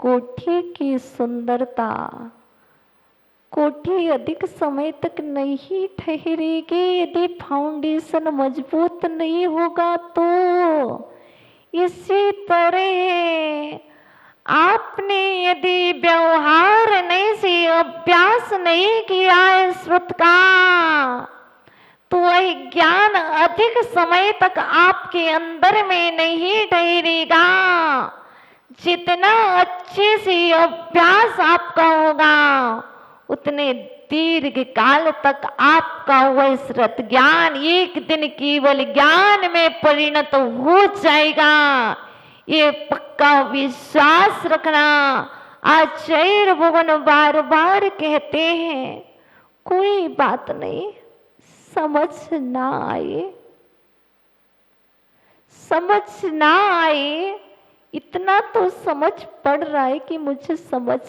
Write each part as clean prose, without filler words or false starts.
कोठी की सुंदरता, कोठी अधिक समय तक नहीं ठहरेगी यदि फाउंडेशन मजबूत नहीं होगा तो। इसी तरह आपने यदि व्यवहार नहीं से अभ्यास नहीं किया है श्रुत का, तो वह ज्ञान अधिक समय तक आपके अंदर में नहीं ठहरेगा। जितना अच्छे से अभ्यास आपका होगा उतने दीर्घ काल तक आपका वह श्रुत ज्ञान एक दिन केवल ज्ञान में परिणत हो जाएगा। ये पक्का विश्वास रखना। आचार्य भगवान बार बार कहते हैं, कोई बात नहीं, समझ ना आए, समझ ना आए, इतना तो समझ पड़ रहा है कि मुझे समझ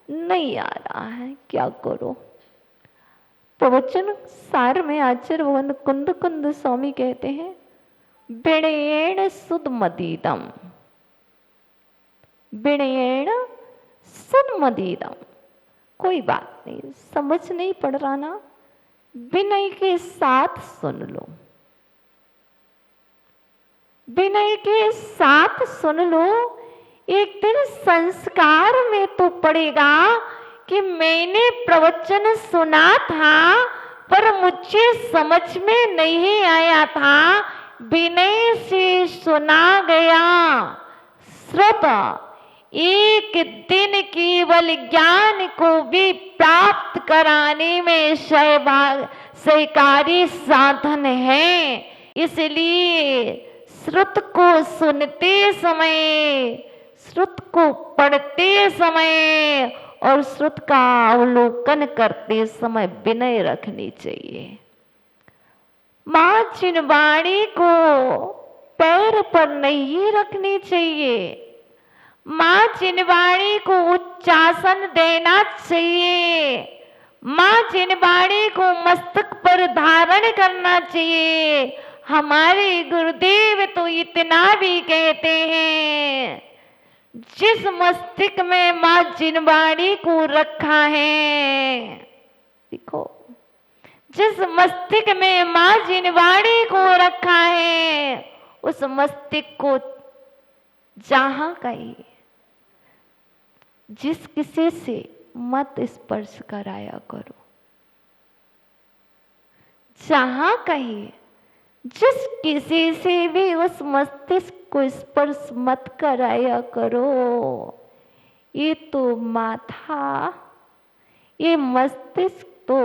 नहीं आ रहा है, क्या करो। प्रवचन सार में आचार्य भगवान कुंद कुंद स्वामी कहते हैं, विनयेन सुदमदीदम, विनयेन सुदमदीदम। कोई बात नहीं, समझ नहीं पड़ रहा ना, विनय के साथ सुन लो, विनय के साथ सुन लो। एक दिन संस्कार में तो पड़ेगा कि मैंने प्रवचन सुना था पर मुझे समझ में नहीं आया था, विनय से सुना गया। श्रुत एक दिन केवल ज्ञान को भी प्राप्त कराने में सहकारी साधन है। इसलिए श्रुत को सुनते समय, श्रुत को पढ़ते समय और श्रुत का अवलोकन करते समय विनय रखनी चाहिए। मां चिनवाणी को पैर पर नहीं रखनी चाहिए, मां चिनवाणी को उच्चासन देना चाहिए, मां चिनवाणी को मस्तक पर धारण करना चाहिए। हमारे गुरुदेव तो इतना भी कहते हैं, जिस मस्तिष्क में मां जिनवाणी को रखा है, देखो, जिस मस्तिष्क में मां जिनवाणी को रखा है, उस मस्तिष्क को जहां कहीं जिस किसी से मत स्पर्श कराया करो, जहां कहीं जिस किसी से भी उस मस्तिष्क को स्पर्श मत कराया करो। ये तो माथा, ये मस्तिष्क तो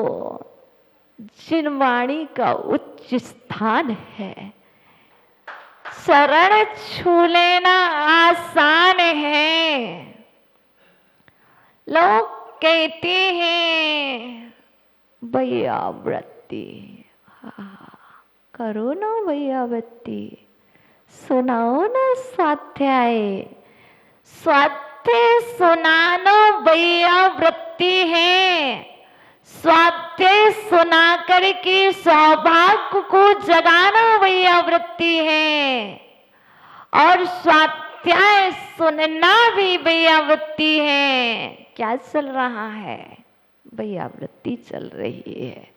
जिनवाणी का उच्च स्थान है। शरण छू लेना आसान है। लोग कहते हैं भैया व्रती, करो ना भैया व्रती, सुनाओ ना स्वाध्याय, स्वाध्याय सुनाना भैया व्रती है। स्वाध्याय सुना करके सौभाग्य को जगाना भैया व्रती है, और स्वाध्याय सुनना भी भैया व्रती है। क्या चल रहा है? भैया व्रती चल रही है।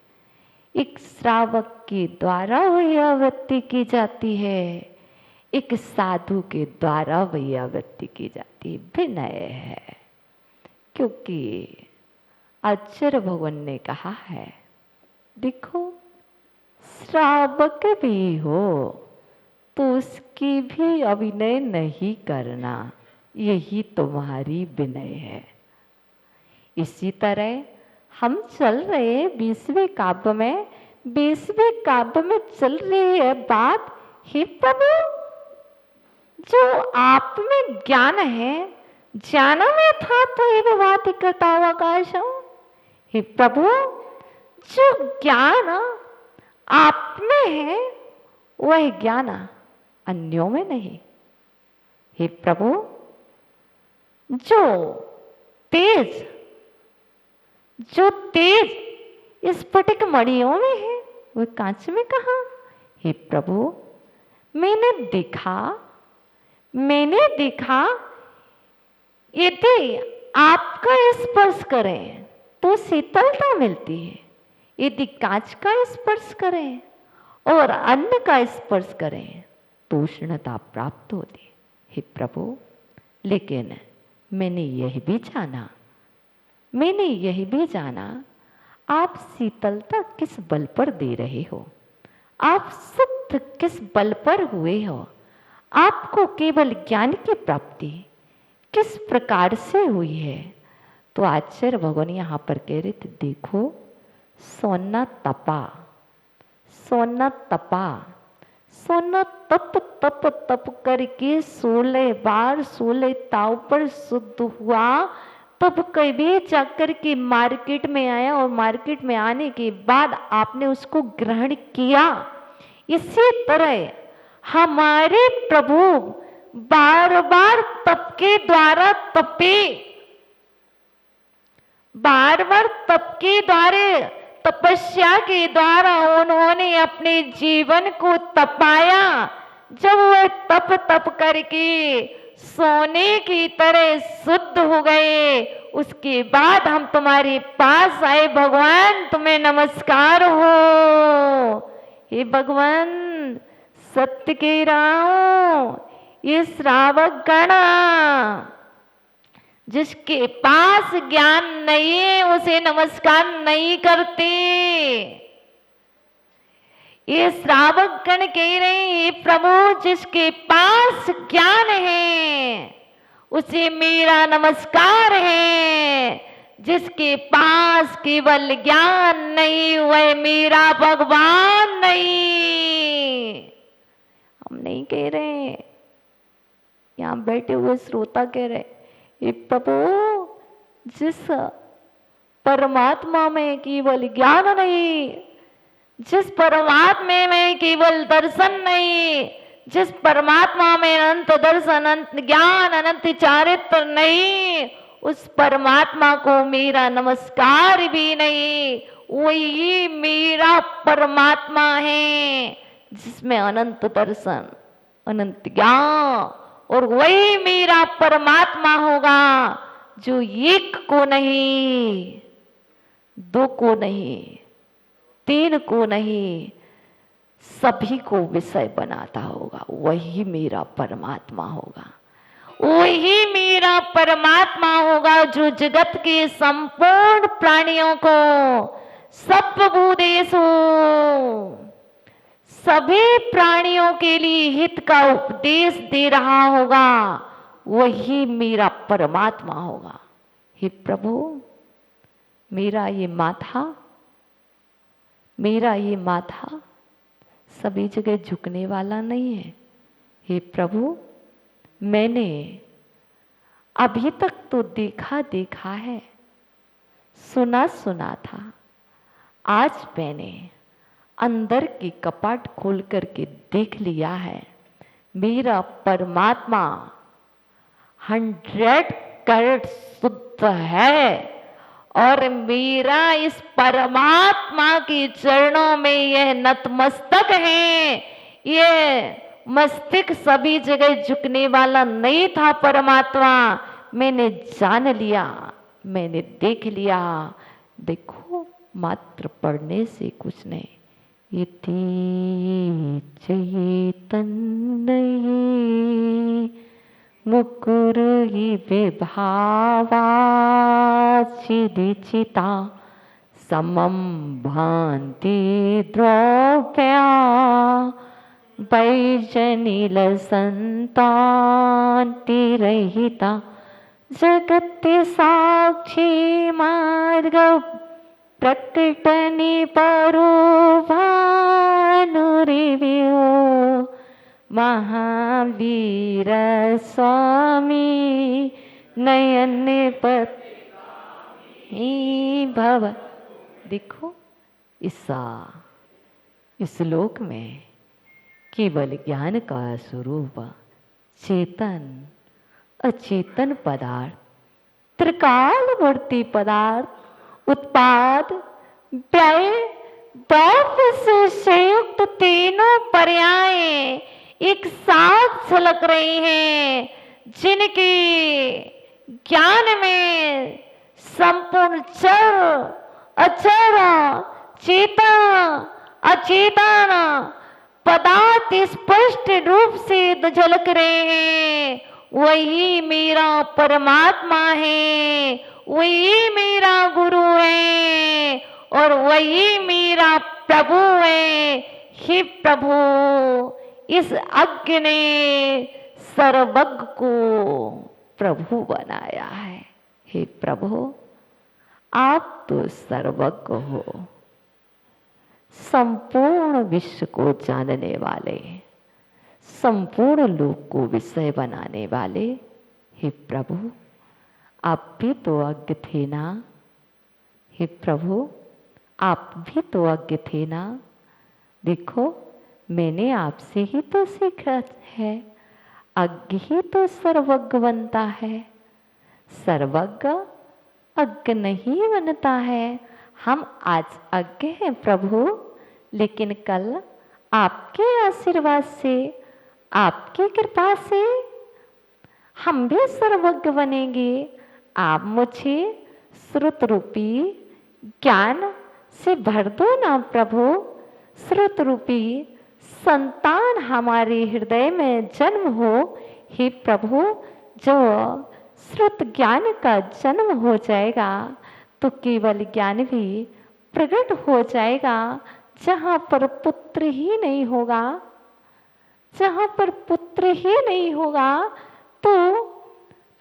एक श्रावक के द्वारा भैयावृत्ति की जाती है, एक साधु के द्वारा भैयावृत्ति की जाती है। विनय है, क्योंकि आचार्य भगवान ने कहा है, देखो श्रावक भी हो तो उसकी भी अभिनय नहीं करना, यही तुम्हारी विनय है। इसी तरह हम चल रहे हैं 20वें काव्य में, 20वें काव्य में चल रही है बात, हे प्रभु जो आप में ज्ञान है, ज्ञान में था तो ये भाति करता हुआ आकाशम। हे प्रभु जो ज्ञान आप में है वह ज्ञान अन्यों में नहीं। हे प्रभु जो तेज, जो तेज स्फटिक मणियों में है वह कांच में कहाँ? हे प्रभु मैंने देखा यदि आपका स्पर्श करें तो शीतलता मिलती है, यदि कांच का स्पर्श करें और अन्न का स्पर्श करें तो उष्णता प्राप्त होती है। हे प्रभु, लेकिन मैंने यही भी जाना आप शीतलता किस बल पर दे रहे हो, आप शुद्ध किस बल पर हुए हो, आपको केवल ज्ञान की प्राप्ति किस प्रकार से हुई है। तो आचार्य भगवान यहाँ पर कह रहे थे, देखो सोना तप तप तप करके 16 बार 16 ताव पर शुद्ध हुआ, तब कभी जाकर के मार्केट में आया और मार्केट में आने के बाद आपने उसको ग्रहण किया। इसी तरह हमारे प्रभु बार बार तप के द्वारा तपे, बार बार तप के द्वारा, तपस्या के द्वारा उन्होंने अपने जीवन को तपाया। जब वह तप करके सोने की तरह शुद्ध हो गए, उसके बाद हम तुम्हारे पास आए, भगवान तुम्हें नमस्कार हो। हे भगवान, सत्य कह रहा हूं, ये श्रावक गणा जिसके पास ज्ञान नहीं है उसे नमस्कार नहीं करते। ये श्रावक गण कह रहे हैं, प्रभु जिसके पास ज्ञान है उसे मेरा नमस्कार है, जिसके पास केवल ज्ञान नहीं वह मेरा भगवान नहीं। हम नहीं कह रहे, यहाँ बैठे हुए श्रोता कह रहे, ये प्रभु जिस परमात्मा में केवल ज्ञान नहीं, जिस परमात्मा में केवल दर्शन नहीं, जिस परमात्मा में अनंत दर्शन, अनंत ज्ञान, अनंत चारित्र नहीं, उस परमात्मा को मेरा नमस्कार भी नहीं। वही मेरा परमात्मा है जिसमें अनंत दर्शन, अनंत ज्ञान, और वही मेरा परमात्मा होगा जो एक को नहीं, दो को नहीं, तीन को नहीं, सभी को विषय बनाता होगा। वही मेरा परमात्मा होगा, वही मेरा परमात्मा होगा जो जगत के संपूर्ण प्राणियों को सर्वभूतेषु, सभी प्राणियों के लिए हित का उपदेश दे रहा होगा। वही मेरा परमात्मा होगा। हे प्रभु, मेरा ये माथा सभी जगह झुकने वाला नहीं है। हे प्रभु, मैंने अभी तक तो देखा है, सुना था, आज मैंने अंदर की कपाट खोल करके देख लिया है। मेरा परमात्मा 100% शुद्ध है और मेरा इस परमात्मा के चरणों में यह नतमस्तक है। यह मस्तिष्क सभी जगह झुकने वाला नहीं था परमात्मा। मैंने जान लिया, मैंने देख लिया। देखो, मात्र पढ़ने से कुछ नहीं। इति चैतन्य मुकुर विभावा चिदिचिता समं भान्ति द्रव्या वैजनिल संतान्तिरहिता जगत्य साक्षी मार्ग प्रकटनि परो भानुरिव्यो महावीर स्वामी नयन पत्नी भव। देखो, इस लोक में केवल ज्ञान का स्वरूप चेतन अचेतन पदार्थ, त्रिकालवर्ती पदार्थ, उत्पाद, व्यय, द्रव्य से संयुक्त तीनों पर्याय एक साथ झलक रही हैं, जिनकी ज्ञान में संपूर्ण चर अचर चेतन अचेतन पदार्थ स्पष्ट रूप से झलक रहे हैं। वही मेरा परमात्मा है, वही मेरा गुरु है और वही मेरा प्रभु है। हे प्रभु, इस अज्ञ ने सर्वज्ञ को प्रभु बनाया है। हे प्रभु, आप तो सर्वज्ञ हो, संपूर्ण विश्व को जानने वाले, संपूर्ण लोक को विषय बनाने वाले। हे प्रभु, आप भी तो अज्ञ थे ना। हे प्रभु, आप भी तो अज्ञ थे ना। देखो, मैंने आपसे ही तो सीखा है, अज्ञ ही तो सर्वज्ञ बनता है, सर्वज्ञ अज्ञ नहीं बनता है। हम आज अज्ञ हैं प्रभु, लेकिन कल आपके आशीर्वाद से, आपकी कृपा से हम भी सर्वज्ञ बनेंगे। आप मुझे श्रुत रूपी ज्ञान से भर दो ना प्रभु। श्रुत रूपी संतान हमारे हृदय में जन्म हो। हे प्रभु, जो श्रुत ज्ञान का जन्म हो जाएगा तो केवल ज्ञान भी प्रकट हो जाएगा। जहाँ पर पुत्र ही नहीं होगा, जहाँ पर पुत्र ही नहीं होगा तो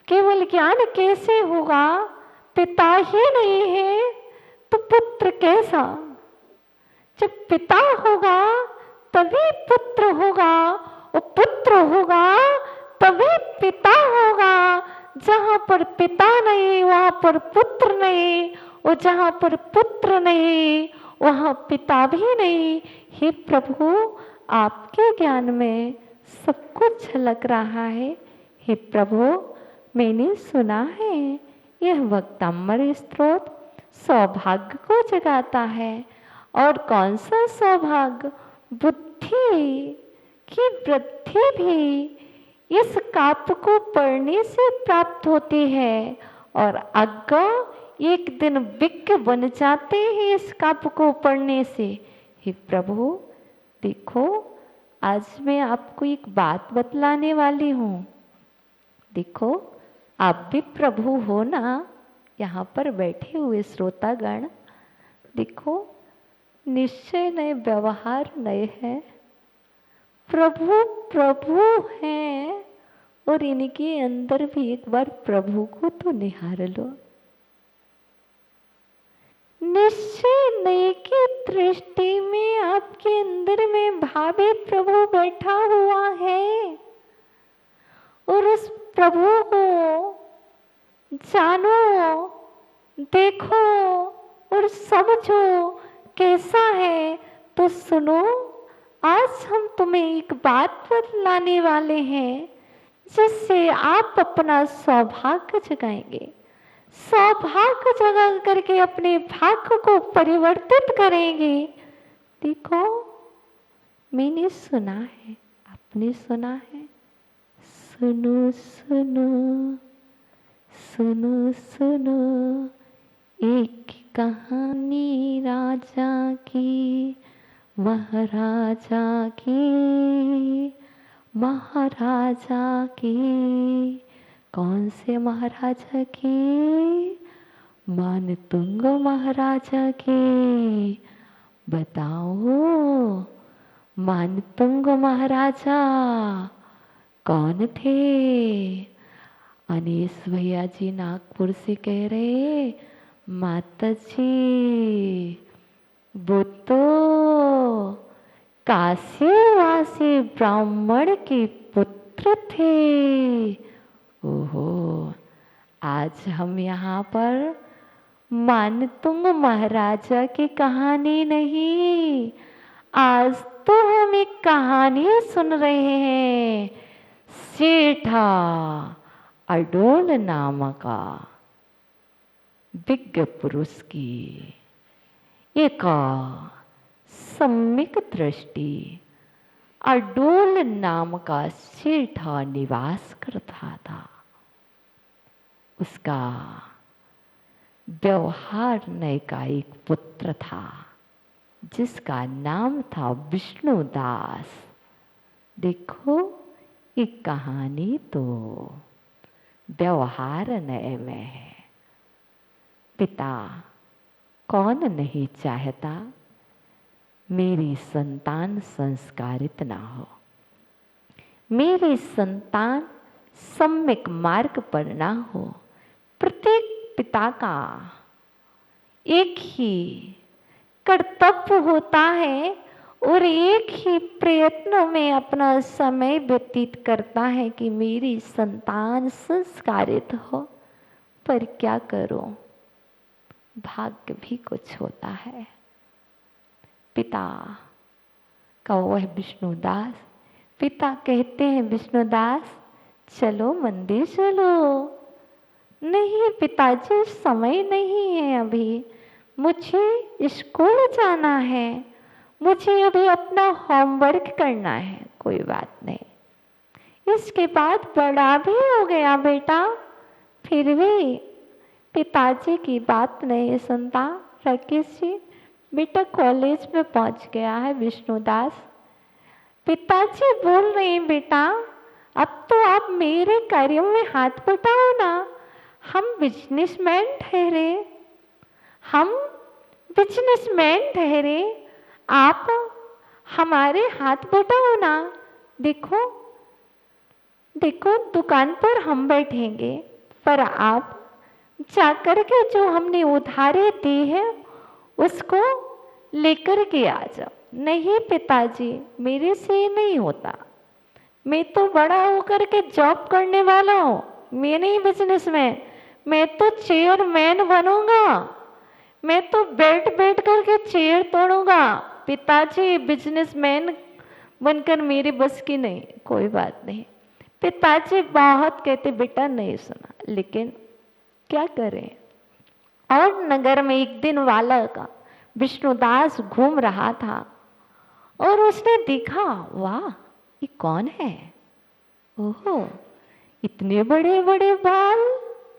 केवल ज्ञान कैसे होगा? पिता ही नहीं है तो पुत्र कैसा? जब पिता होगा तभी पुत्र होगा, और पुत्र होगा तभी पिता होगा। जहाँ पर पिता नहीं वहाँ पर पुत्र नहीं, और जहाँ पर पुत्र नहीं वहाँ पिता भी नहीं। हे प्रभु, आपके ज्ञान में सब कुछ झलक रहा है। हे प्रभु, मैंने सुना है यह वक्तामृत स्त्रोत सौभाग्य को जगाता है। और कौन सा सौभाग्य? बुद्धि की वृद्धि भी इस काव्य को पढ़ने से प्राप्त होती है, और अज्ञ एक दिन विज्ञ बन जाते हैं इस काव्य को पढ़ने से। हे प्रभु, देखो, आज मैं आपको एक बात बतलाने वाली हूँ। देखो, आप भी प्रभु हो ना, यहाँ पर बैठे हुए श्रोतागण। देखो, निश्चय नए, व्यवहार नए हैं। प्रभु प्रभु हैं, और इनके अंदर भी एक बार प्रभु को तो निहार लो। निश्चय नए की दृष्टि में आपके अंदर में भावे प्रभु बैठा हुआ है, और उस प्रभु को जानो, देखो और समझो कैसा है। तो सुनो, आज हम तुम्हें एक बात बतलाने वाले हैं जिससे आप अपना सौभाग्य जगाएंगे। सौभाग्य जगा करके अपने भाग्य को परिवर्तित करेंगे। देखो, मैंने सुना है, आपने सुना है। सुनो सुनो सुनो सुनो, एक कहानी राजा की, महाराजा की, महाराजा की। कौन से महाराजा की? मानतुंग महाराजा की। बताओ, मानतुंग महाराजा कौन थे? अनीस भैया जी नागपुर से कह रहे, माता जी वो तो काशीवासी ब्राह्मण के पुत्र थे। ओहो, आज हम यहाँ पर मानतुंग महाराजा की कहानी नहीं, आज तो हम एक कहानी सुन रहे हैं। सेठा अडोल नाम का विज्ञ पुरुष की एक सम्यक दृष्टि अडोल नाम का सेठा निवास करता था। उसका व्यवहार नय का एक पुत्र था जिसका नाम था विष्णुदास। देखो ये कहानी तो व्यवहार नय में है। पिता कौन नहीं चाहता मेरी संतान संस्कारित ना हो, मेरी संतान सम्यक मार्ग पर ना हो। प्रत्येक पिता का एक ही कर्तव्य होता है और एक ही प्रयत्न में अपना समय व्यतीत करता है कि मेरी संतान संस्कारित हो। पर क्या करो, भाग्य भी कुछ होता है। पिता का वह विष्णुदास, पिता कहते हैं विष्णुदास चलो मंदिर चलो। नहीं पिताजी समय नहीं है, अभी मुझे स्कूल जाना है, मुझे अभी अपना होमवर्क करना है। कोई बात नहीं, इसके बाद बड़ा भी हो गया बेटा। फिर भी पिताजी की बात नहीं सुनता। राकेश जी बेटा कॉलेज में पहुंच गया है विष्णुदास। पिताजी बोल रहे हैं बेटा अब तो आप मेरे कार्यों में हाथ बटाओ ना। हम बिजनेसमैन ठहरे, हम बिजनेसमैन ठहरे, आप हमारे हाथ बटाओ ना। देखो देखो दुकान पर हम बैठेंगे पर आप जाकर के जो हमने उधारे दी है उसको लेकर के आ जाओ। नहीं पिताजी मेरे से ये नहीं होता, मैं तो बड़ा होकर के जॉब करने वाला हूँ, मैं नहीं बिजनेसमैन, मैं तो चेयरमैन बनूंगा, मैं तो बैठ बैठ करके चेयर तोड़ूंगा। पिताजी बिजनेसमैन बनकर मेरे बस की नहीं। कोई बात नहीं, पिताजी बहुत कहते बेटा नहीं सुना, लेकिन क्या करें। और नगर में एक दिन बालक विष्णुदास घूम रहा था और उसने देखा वाह ये कौन है। ओहो इतने बड़े बड़े बाल,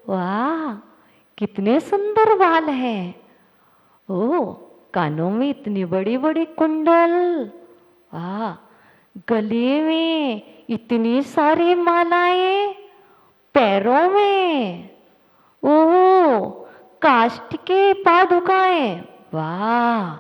वाह कितने सुंदर बाल हैं। ओह कानों में इतनी बड़ी बड़ी कुंडल, वाह गले में इतनी सारी मालाएं, पैरों में ओह काष्ठ के पादुकाएं, वाह।